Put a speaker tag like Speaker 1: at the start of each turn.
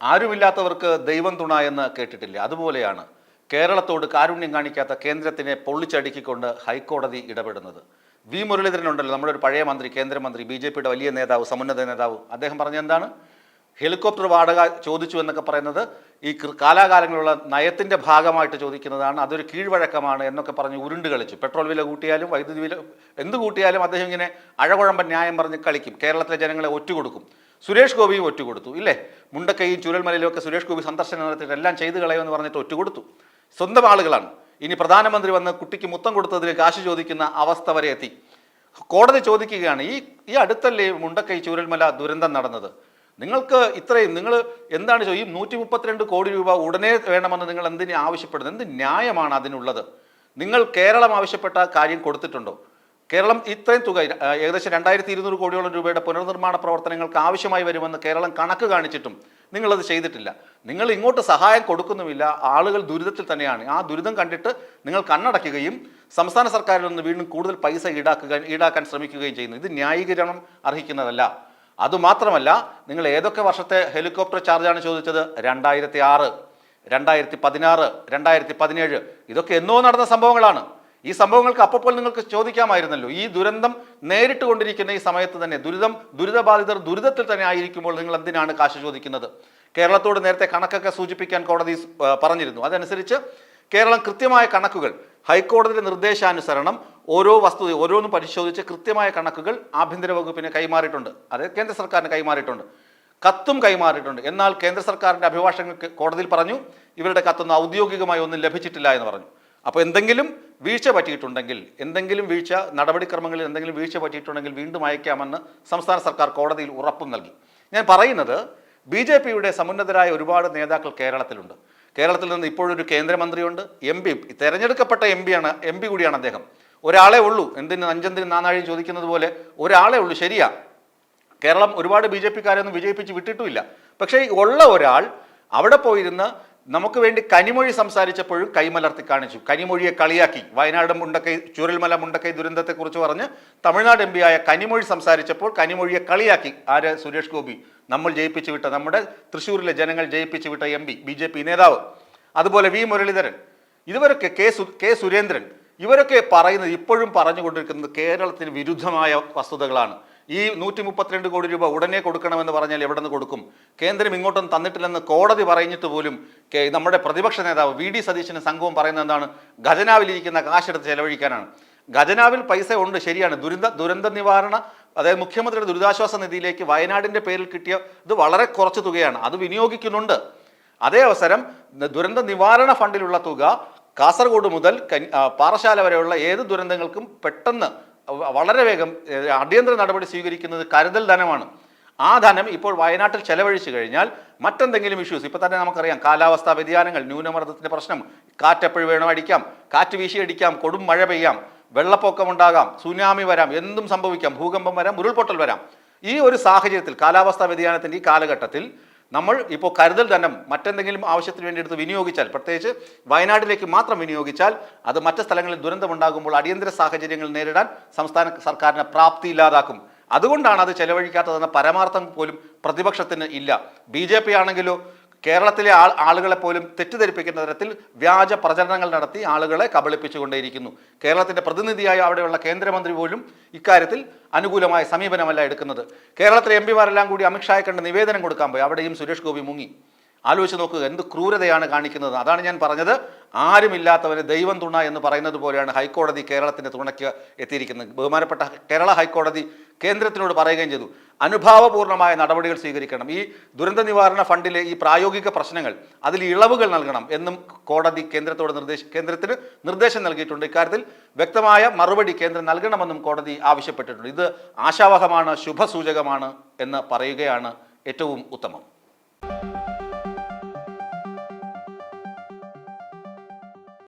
Speaker 1: ആരുമില്ലാത്തവർക്ക് ദൈവം തുണ എന്ന് കേട്ടിട്ടില്ല. അതുപോലെയാണ് കേരളത്തോട് കാരുണ്യം കാണിക്കാത്ത കേന്ദ്രത്തിനെ പൊള്ളിച്ചടുക്കിക്കൊണ്ട് ഹൈക്കോടതി ഇടപെടുന്നത്. വി മുരളീധരൻ ഉണ്ടല്ലോ, നമ്മുടെ ഒരു പഴയ മന്ത്രി, കേന്ദ്രമന്ത്രി, ബി.ജെ.പിയുടെ വലിയ നേതാവ്, സമുന്നത നേതാവ്. അദ്ദേഹം പറഞ്ഞ എന്താണ്? ഹെലികോപ്റ്റർ വാടക ചോദിച്ചു എന്നൊക്കെ പറയുന്നത് ഈ കാലാകാലങ്ങളുള്ള നയത്തിൻ്റെ ഭാഗമായിട്ട് ചോദിക്കുന്നതാണ്, അതൊരു കീഴ്വഴക്കമാണ് എന്നൊക്കെ പറഞ്ഞ് ഉരുണ്ട് കളിച്ചു. പെട്രോൾ വില കൂട്ടിയാലും വൈദ്യുതി വില എന്ത് കൂട്ടിയാലും അദ്ദേഹം ഇങ്ങനെ അഴകുഴമ്പൻ ന്യായം പറഞ്ഞ് കളിക്കും. കേരളത്തിലെ ജനങ്ങളെ ഒറ്റുകൊടുക്കും. സുരേഷ് ഗോപിയും ഒറ്റുകൊടുത്തു ഇല്ലേ? മുണ്ടക്കൈയും ചുരൽമലയിലും ഒക്കെ സുരേഷ് ഗോപി സന്ദർശനം നടത്തിയിട്ട് എല്ലാം ചെയ്ത് കളയുമെന്ന് പറഞ്ഞിട്ട് ഒറ്റുകൊടുത്തു. സ്വന്തം ആളുകളാണ്. ഇനി പ്രധാനമന്ത്രി വന്ന് കുട്ടിക്ക് മുത്തം കൊടുത്തതിന് കാശ് ചോദിക്കുന്ന അവസ്ഥ വരെ എത്തി. കോടതി ചോദിക്കുകയാണ്, ഈ അടുത്തല്ലേ മുണ്ടക്കൈ ചൂരൽമല ദുരന്തം നടന്നത്? നിങ്ങൾക്ക് ഇത്രയും നിങ്ങൾ എന്താണ് ഈ 132 കോടി രൂപ ഉടനെ വേണമെന്ന് നിങ്ങൾ എന്തിന് ആവശ്യപ്പെടുന്നത്? എന്ത് ന്യായമാണ് അതിനുള്ളത്? നിങ്ങൾ കേരളം ആവശ്യപ്പെട്ട കാര്യം കൊടുത്തിട്ടുണ്ടോ? കേരളം ഇത്രയും തുക ഏകദേശം 2200 കോടിയോളം രൂപയുടെ പുനർനിർമ്മാണ പ്രവർത്തനങ്ങൾക്ക് ആവശ്യമായി വരുമെന്ന് കേരളം കണക്ക് കാണിച്ചിട്ടും നിങ്ങളത് ചെയ്തിട്ടില്ല. നിങ്ങൾ ഇങ്ങോട്ട് സഹായം കൊടുക്കുന്നുമില്ല. ആളുകൾ ദുരിതത്തിൽ തന്നെയാണ്. ആ ദുരിതം കണ്ടിട്ട് നിങ്ങൾ കണ്ണടയ്ക്കുകയും സംസ്ഥാന സർക്കാരിൽ നിന്ന് വീണ്ടും കൂടുതൽ പൈസ ഈടാക്കാൻ ശ്രമിക്കുകയും ചെയ്യുന്നു. ഇത് ന്യായീകരണം അർഹിക്കുന്നതല്ല. അതുമാത്രമല്ല, നിങ്ങൾ ഏതൊക്കെ വർഷത്തെ ഹെലികോപ്റ്റർ ചാർജാണ് ചോദിച്ചത്? 2006, 2016, 2017. ഇതൊക്കെ എന്നോ നടന്ന സംഭവങ്ങളാണ്. ഈ സംഭവങ്ങൾക്ക് അപ്പോൾ നിങ്ങൾക്ക് ചോദിക്കാമായിരുന്നല്ലോ. ഈ ദുരന്തം നേരിട്ട് കൊണ്ടിരിക്കുന്ന ഈ സമയത്ത് തന്നെ ദുരിതബാധിതർ ദുരിതത്തിൽ തന്നെ ആയിരിക്കുമ്പോൾ നിങ്ങൾ എന്തിനാണ് കാശ് ചോദിക്കുന്നത്? കേരളത്തോട് നേരത്തെ കണക്കൊക്കെ സൂചിപ്പിക്കാൻ കോടതി പറഞ്ഞിരുന്നു. അതനുസരിച്ച് കേരളം കൃത്യമായ കണക്കുകൾ ഹൈക്കോടതിയുടെ നിർദ്ദേശാനുസരണം ഓരോന്നും പരിശോധിച്ച് കൃത്യമായ കണക്കുകൾ ആഭ്യന്തര വകുപ്പിന് കൈമാറിയിട്ടുണ്ട്. അത് കേന്ദ്ര സർക്കാരിന് കൈമാറിയിട്ടുണ്ട്. കത്തും കൈമാറിയിട്ടുണ്ട്. എന്നാൽ കേന്ദ്ര സർക്കാരിൻ്റെ അഭിഭാഷകർക്ക് കോടതിയിൽ പറഞ്ഞു ഇവരുടെ കത്തൊന്നും ഔദ്യോഗികമായി ഒന്നും ലഭിച്ചിട്ടില്ല എന്ന് പറഞ്ഞു. അപ്പോൾ എന്തെങ്കിലും വീഴ്ച പറ്റിയിട്ടുണ്ടെങ്കിൽ, നടപടിക്രമങ്ങളിൽ എന്തെങ്കിലും വീഴ്ച പറ്റിയിട്ടുണ്ടെങ്കിൽ വീണ്ടും അയക്കാമെന്ന് സംസ്ഥാന സർക്കാർ കോടതിയിൽ ഉറപ്പും നൽകി. ഞാൻ പറയുന്നത്, ബി.ജെ.പിയുടെ സമുന്നതരായ ഒരുപാട് നേതാക്കൾ കേരളത്തിലുണ്ട്. കേരളത്തിൽ നിന്ന് ഇപ്പോഴൊരു കേന്ദ്രമന്ത്രിയുണ്ട്, MP, തെരഞ്ഞെടുക്കപ്പെട്ട എം പി കൂടിയാണ് അദ്ദേഹം. ഒരാളെ ഉള്ളൂ. എന്തിന് അഞ്ചെന്തിന് നാനാഴി ചോദിക്കുന്നത് പോലെ ഒരാളെ ഉള്ളൂ. ശരിയാ, കേരളം ഒരുപാട് ബി.ജെ.പിക്കാരൊന്നും വിജയിപ്പിച്ച് വിട്ടിട്ടുമില്ല. പക്ഷേ ഉള്ള ഒരാൾ അവിടെ പോയിരുന്ന് നമുക്ക് വേണ്ടി കനിമൊഴി സംസാരിച്ചപ്പോഴും കൈമലർത്തി കാണിച്ചു. കനിമൊഴിയെ കളിയാക്കി. വയനാട് ചൂരൽമല മുണ്ടക്കൈ ദുരന്തത്തെക്കുറിച്ച് പറഞ്ഞ് തമിഴ്നാട് MP ആയ കനിമൊഴി സംസാരിച്ചപ്പോൾ കനിമൊഴിയെ കളിയാക്കി. ആര്? സുരേഷ് ഗോപി. നമ്മൾ ജയിപ്പിച്ചു വിട്ട, നമ്മുടെ തൃശ്ശൂരിലെ ജനങ്ങൾ ജയിപ്പിച്ചു വിട്ട MP, ബി.ജെ.പി നേതാവ്. അതുപോലെ വി മുരളീധരൻ, ഇതുവരൊക്കെ കെ സുരേന്ദ്രൻ, ഇവരൊക്കെ പറയുന്നത്, ഇപ്പോഴും പറഞ്ഞുകൊണ്ടിരിക്കുന്നത് കേരളത്തിന് വിരുദ്ധമായ വസ്തുതകളാണ്. ഈ 132 കോടി രൂപ ഉടനെ കൊടുക്കണമെന്ന് പറഞ്ഞാൽ എവിടെ നിന്ന് കൊടുക്കും? കേന്ദ്രം ഇങ്ങോട്ടൊന്നും തന്നിട്ടില്ലെന്ന് കോടതി പറഞ്ഞിട്ട് പോലും നമ്മുടെ പ്രതിപക്ഷ നേതാവ് VD സതീശനും സംഘവും പറയുന്നത് എന്താണ്? ഖജനാവിലിരിക്കുന്ന കാശെടുത്ത് ചെലവഴിക്കാനാണ്. ഖജനാവിൽ പൈസ ഉണ്ട്, ശരിയാണ്. ദുരന്ത നിവാരണ, അതായത് മുഖ്യമന്ത്രിയുടെ ദുരിതാശ്വാസ നിധിയിലേക്ക് വയനാടിൻ്റെ പേരിൽ കിട്ടിയ ഇത് വളരെ കുറച്ച് തുകയാണ്. അത് വിനിയോഗിക്കുന്നുണ്ട്. അതേ അവസരം ദുരന്ത നിവാരണ ഫണ്ടിലുള്ള തുക കാസർഗോഡ് മുതൽ പാറശാല വരെയുള്ള ഏത് ദുരന്തങ്ങൾക്കും പെട്ടെന്ന് വളരെ വേഗം അടിയന്തര നടപടി സ്വീകരിക്കുന്നത് കരുതൽ ധനമാണ്. ആ ധനം ഇപ്പോൾ വയനാട്ടിൽ ചെലവഴിച്ചു കഴിഞ്ഞാൽ മറ്റെന്തെങ്കിലും ഇഷ്യൂസ്, ഇപ്പോൾ തന്നെ നമുക്കറിയാം, കാലാവസ്ഥാ വ്യതിയാനങ്ങൾ, ന്യൂനമർദ്ദത്തിൻ്റെ പ്രശ്നം, കാറ്റെപ്പോഴും വേണം അടിക്കാം, കാറ്റ് വീശി അടിക്കാം, കൊടും മഴ പെയ്യാം, വെള്ളപ്പൊക്കമുണ്ടാകാം, സുനാമി വരാം, എന്തും സംഭവിക്കാം, ഭൂകമ്പം വരാം, ഉരുൾപൊട്ടൽ വരാം. ഈ ഒരു സാഹചര്യത്തിൽ, കാലാവസ്ഥാ വ്യതിയാനത്തിൻ്റെ ഈ കാലഘട്ടത്തിൽ നമ്മൾ ഇപ്പോൾ കരുതൽ ധനം മറ്റെന്തെങ്കിലും ആവശ്യത്തിന് വേണ്ടി എടുത്ത് വിനിയോഗിച്ചാൽ, പ്രത്യേകിച്ച് വയനാട്ടിലേക്ക് മാത്രം വിനിയോഗിച്ചാൽ, അത് മറ്റ് സ്ഥലങ്ങളിൽ ദുരന്തമുണ്ടാകുമ്പോൾ അടിയന്തര സാഹചര്യങ്ങൾ നേരിടാൻ സംസ്ഥാന സർക്കാരിനെ പ്രാപ്തിയില്ലാതാക്കും. അതുകൊണ്ടാണ് അത് ചെലവഴിക്കാത്തതെന്ന പരമാർത്ഥം പോലും പ്രതിപക്ഷത്തിന് ഇല്ല. ബി.ജെ.പി ആണെങ്കിലോ കേരളത്തിലെ ആളുകളെ പോലും തെറ്റിദ്ധരിപ്പിക്കുന്ന തരത്തിൽ വ്യാജ പ്രചരണങ്ങൾ നടത്തി ആളുകളെ കബളിപ്പിച്ചുകൊണ്ടേയിരിക്കുന്നു. കേരളത്തിൻ്റെ പ്രതിനിധിയായ അവിടെയുള്ള കേന്ദ്രമന്ത്രി പോലും ഇക്കാര്യത്തിൽ അനുകൂലമായ സമീപനമല്ല എടുക്കുന്നത്. കേരളത്തിലെ MP മാരെല്ലാം കൂടി അമിത്ഷായെ കണ്ട് നിവേദനം കൊടുക്കാൻ പോയി. അവിടെയും സുരേഷ് ഗോപി മുങ്ങി. ആലോചിച്ച് നോക്കുക, എന്ത് ക്രൂരതയാണ് കാണിക്കുന്നത്. അതാണ് ഞാൻ പറഞ്ഞത്, ആരുമില്ലാത്തവന് ദൈവം തുണ എന്ന് പറയുന്നത് പോലെയാണ് ഹൈക്കോടതി കേരളത്തിൻ്റെ തുണയ്ക്ക് എത്തിയിരിക്കുന്നത്. ബഹുമാനപ്പെട്ട കേരള ഹൈക്കോടതി കേന്ദ്രത്തിനോട് പറയുകയും ചെയ്തു, അനുഭാവപൂർണ്ണമായ നടപടികൾ സ്വീകരിക്കണം. ഈ ദുരന്ത നിവാരണ ഫണ്ടിലെ ഈ പ്രായോഗിക പ്രശ്നങ്ങൾ, അതിൽ ഇളവുകൾ നൽകണം എന്നും കോടതി കേന്ദ്രത്തിന് നിർദ്ദേശം നൽകിയിട്ടുണ്ട്. ഇക്കാര്യത്തിൽ വ്യക്തമായ മറുപടി കേന്ദ്രം നൽകണമെന്നും കോടതി ആവശ്യപ്പെട്ടിട്ടുണ്ട്. ഇത് ആശാവഹമാണ്, ശുഭസൂചകമാണ് എന്ന് പറയുകയാണ് ഏറ്റവും ഉത്തമം.